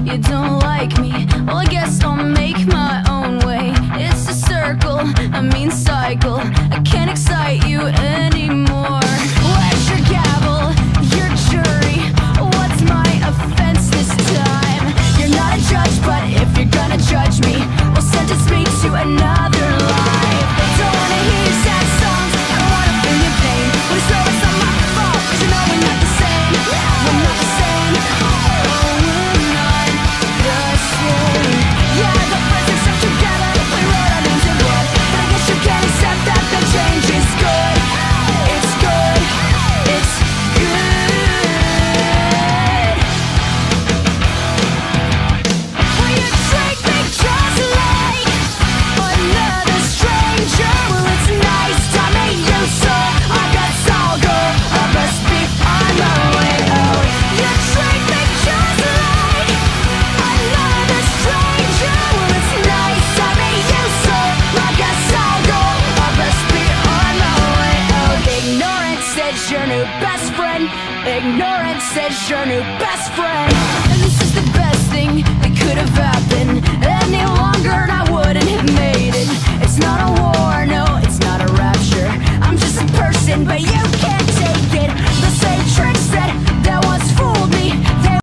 you don't like me. Well, I guess I'll make my own way. It's a circle, a mean cycle. I can't excite you anymore. Where's your gavel, your jury? What's my offense this time? You're not a judge, but if you're gonna judge me, well, sentence me to another life. Don't wanna hear your sad songs, I don't wanna feel your pain. But it's always not my fault, 'cause you know we're not the same. We're not the same. Oh, we're not the same. Yeah, I got friends that stuck together, we wrote our names in blood. But I guess you can't accept that the change is good. It's good. It's good. Will you treat me just like another stranger? Well, it's nice to meet you, so I guess I'll go. I must be on my way out. You treat me just like another stranger. Well, it's nice to meet you, so I guess I'll go. I must be on my way out. Ignorance is your new best friend. Ignorance is your new best